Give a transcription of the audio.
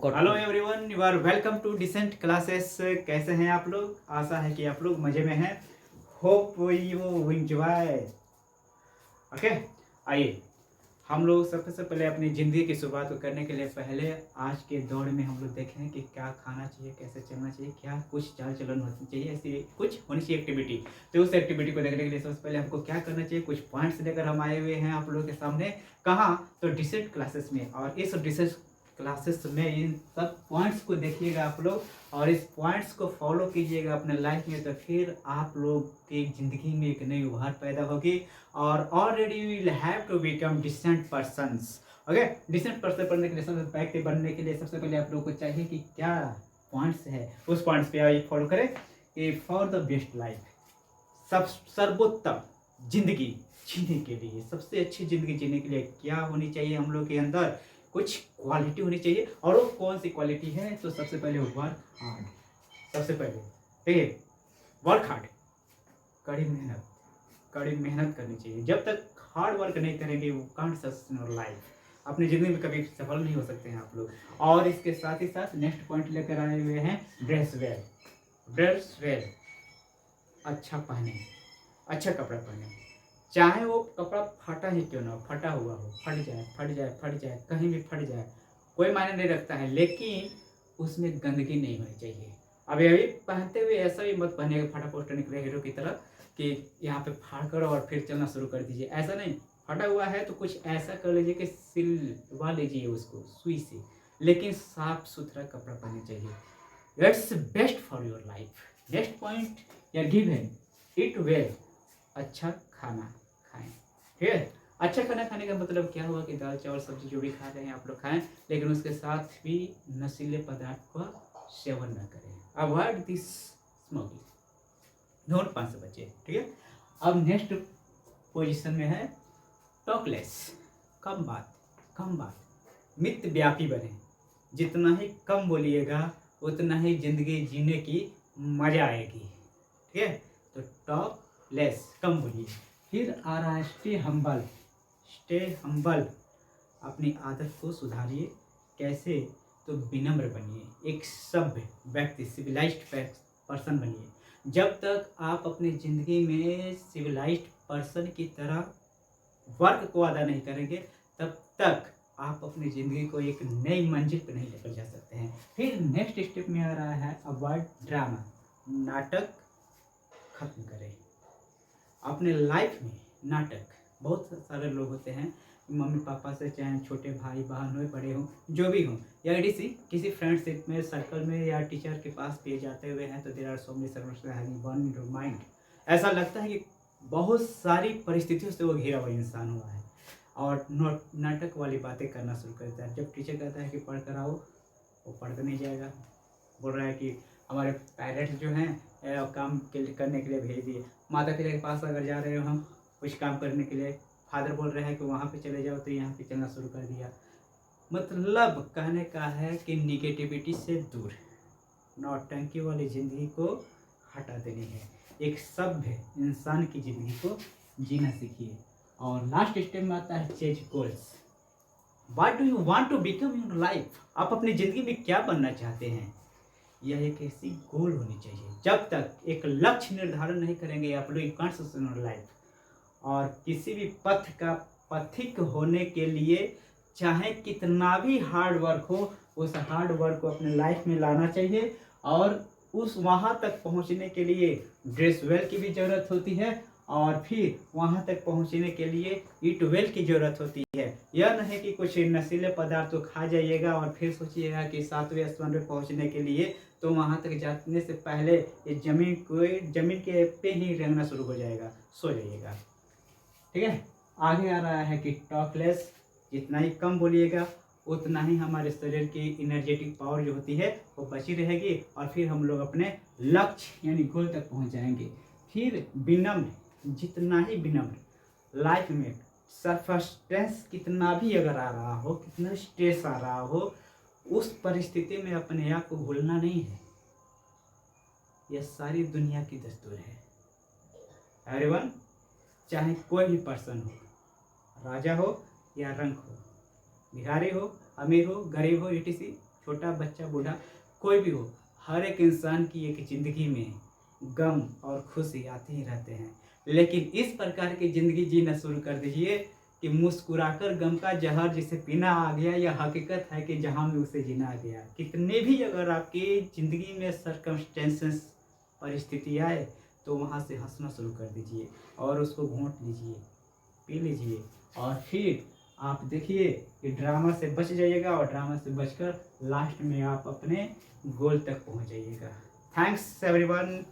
Hello everyone, you are welcome to decent classes. कैसे हैं आप लोग? आशा है कि आप लोग मज़े में हैं। Hope you enjoy. ओके, आइए हम लोग सबसे पहले अपनी ज़िंदगी की शुरुआत करने के लिए पहले आज के दौर में हम लोग देखें कि क्या खाना चाहिए, कैसे चलना चाहिए, क्या कुछ चाल चलन होनी चाहिए, ऐसी कुछ होनी चाहिए एक्टिविटी। तो उस एक्टिविटी को देखने के लिए सबसे पहले हमको क्या करना चाहिए, कुछ पॉइंट्स लेकर हम आए हुए हैं आप लोगों के सामने। कहाँ? तो डिसेंट क्लासेस में। और इस डिसेंट क्लासेस में इन सब पॉइंट्स को देखिएगा आप लोग, और इस पॉइंट्स को फॉलो कीजिएगा अपने लाइफ में, तो फिर आप लोग की ज़िंदगी में एक नई उभार पैदा होगी। और already you will have to become decent persons. Okay, decent person बनने के लिए, सबसे व्यक्ति बनने के लिए सबसे पहले आप लोगों को चाहिए कि क्या पॉइंट्स है, उस पॉइंट्स पे आइए फॉलो करें कि फॉर द बेस्ट लाइफ, सब सर्वोत्तम जिंदगी जीने के लिए, सबसे अच्छी जिंदगी जीने के लिए क्या होनी चाहिए हम लोग के अंदर? कुछ क्वालिटी होनी चाहिए। और वो कौन सी क्वालिटी है? तो सबसे पहले वर्क हार्ड। सबसे पहले ठीक है, वर्क हार्ड, कड़ी मेहनत, कड़ी मेहनत करनी चाहिए। जब तक हार्ड वर्क नहीं करेंगे वो कांट सक्सेस इन लाइफ, अपनी ज़िंदगी में कभी सफल नहीं हो सकते हैं आप लोग। और इसके साथ ही साथ नेक्स्ट पॉइंट लेकर आए हुए हैं ड्रेस वेल। ड्रेस वेल, अच्छा पहने, अच्छा कपड़ा पहने, चाहे वो कपड़ा फटा ही क्यों ना हो, फटा हुआ हो, फट जाए फट जाए फट जाए, कहीं भी फट जाए, कोई मायने नहीं रखता है, लेकिन उसमें गंदगी नहीं होनी चाहिए। अब अभी पहनते हुए ऐसा भी मत पहनिएगा फटा पोस्टर निकले हीरो की तरह कि यहाँ पे फाड़ करो और फिर चलना शुरू कर दीजिए। ऐसा नहीं, फटा हुआ है तो कुछ ऐसा कर लीजिए कि सिलवा लीजिए उसको सुई से, लेकिन साफ सुथरा कपड़ा पहनना चाहिए। It's best for your life. Next point या गिवन, इट वेल, अच्छा खाना खाएं। ठीक है, अच्छा खाना खाने का मतलब क्या हुआ कि दाल चावल सब्जी जो भी खा रहे हैं आप लोग खाएं, लेकिन उसके साथ भी नशीले पदार्थ का सेवन न करें। अवॉइड दिस स्मोकिंग, धूम्रपान से बचे। ठीक है, अब नेक्स्ट पोजीशन में है टॉकलेस, कम बात, कम बात, मित व्यापी बने। जितना ही कम बोलिएगा उतना ही जिंदगी जीने की मजा आएगी। ठीक है, तो टॉक लेस, कम बोलिए। फिर आ रहा है स्टे हम्बल। स्टे हम्बल, अपनी आदत को सुधारिए। कैसे? तो विनम्र बनिए, एक सभ्य व्यक्ति, सिविलाइज्ड पर्सन बनिए। जब तक आप अपनी ज़िंदगी में सिविलाइज्ड पर्सन की तरह वर्क को अदा नहीं करेंगे, तब तक आप अपनी ज़िंदगी को एक नई मंजिल पर नहीं लेकर जा सकते हैं। फिर नेक्स्ट स्टेप में आ रहा है अवॉइड ड्रामा, नाटक खत्म करें। अपने लाइफ में नाटक, बहुत सारे लोग होते हैं, मम्मी पापा से, चाहे छोटे भाई बहन हो, बड़े हों, जो भी हों, या किसी फ्रेंडशिप में, सर्कल में, या टीचर के पास पे जाते हुए हैं, तो देयर आर सो मेनी समस्या having one in your mind. ऐसा लगता है कि बहुत सारी परिस्थितियों से वो घिरा हुआ इंसान हुआ है और नाटक वाली बातें करना शुरू करता है। जब टीचर कहता है कि पढ़ कर आओ, वो पढ़ कर नहीं जाएगा, बोल रहा है कि हमारे पेरेंट्स जो हैं काम करने के लिए भेज दिए। माता पिता के पास अगर जा रहे हो हम कुछ काम करने के लिए, फादर बोल रहे हैं कि वहाँ पे चले जाओ, तो यहाँ पे चलना शुरू कर दिया। मतलब कहने का है कि निगेटिविटी से दूर, नौटंकी वाली ज़िंदगी को हटा देनी है। एक सभ्य इंसान की ज़िंदगी को जीना सीखिए। और लास्ट स्टेप में आता है change goals. What do you want to become in life? आप अपनी ज़िंदगी में क्या बनना चाहते हैं? यह एक ऐसी गोल होनी चाहिए। जब तक एक लक्ष्य निर्धारण नहीं करेंगे आप लोग, कांट सक्सेस लाइफ। और किसी भी पथ का पथिक होने के लिए चाहे कितना भी हार्ड वर्क हो, उस हार्ड वर्क को अपने लाइफ में लाना चाहिए। और उस वहाँ तक पहुँचने के लिए ड्रेस वेल की भी ज़रूरत होती है, और फिर वहाँ तक पहुँचने के लिए ईट वेल की ज़रूरत होती है। यह नहीं कि कुछ नशीले पदार्थ तो खा जाइएगा और फिर सोचिएगा कि 7वें आसमान पर पहुँचने के लिए तो वहाँ तक जाने से पहले ये ज़मीन के पे ही रहना शुरू हो जाएगा, सो जाइएगा। ठीक है, आगे आ रहा है कि टॉकलेस, जितना ही कम बोलिएगा उतना ही हमारे शरीर की एनर्जेटिक पावर जो होती है वो बची रहेगी, और फिर हम लोग अपने लक्ष्य यानी गोल तक पहुंच जाएंगे। फिर विनम्र, जितना ही विनम्र, लाइफ में सर्फस्टेंस कितना भी अगर आ रहा हो, कितना स्ट्रेस आ रहा हो, उस परिस्थिति में अपने आप को भूलना नहीं है। यह सारी दुनिया की दस्तूर है एवरीवन। चाहे कोई भी पर्सन हो, राजा हो या रंक हो, भिखारी हो, अमीर हो, गरीब हो, etc, छोटा बच्चा बूढ़ा कोई भी हो, हर एक इंसान की एक ज़िंदगी में गम और खुशी आते ही रहते हैं। लेकिन इस प्रकार की ज़िंदगी जीना शुरू कर दीजिए कि मुस्कुराकर गम का जहर जिसे पीना आ गया, यह हकीकत है कि जहाँ में उसे जीना आ गया। कितने भी अगर आपकी ज़िंदगी में सर्कमस्टेंसेस परिस्थिति आए तो वहाँ से हंसना शुरू कर दीजिए और उसको घोंट लीजिए, पी लीजिए और फिर आप देखिए कि ड्रामा से बच जाइएगा और ड्रामा से बचकर लास्ट में आप अपने गोल तक पहुँच जाइएगा। Thanks everyone.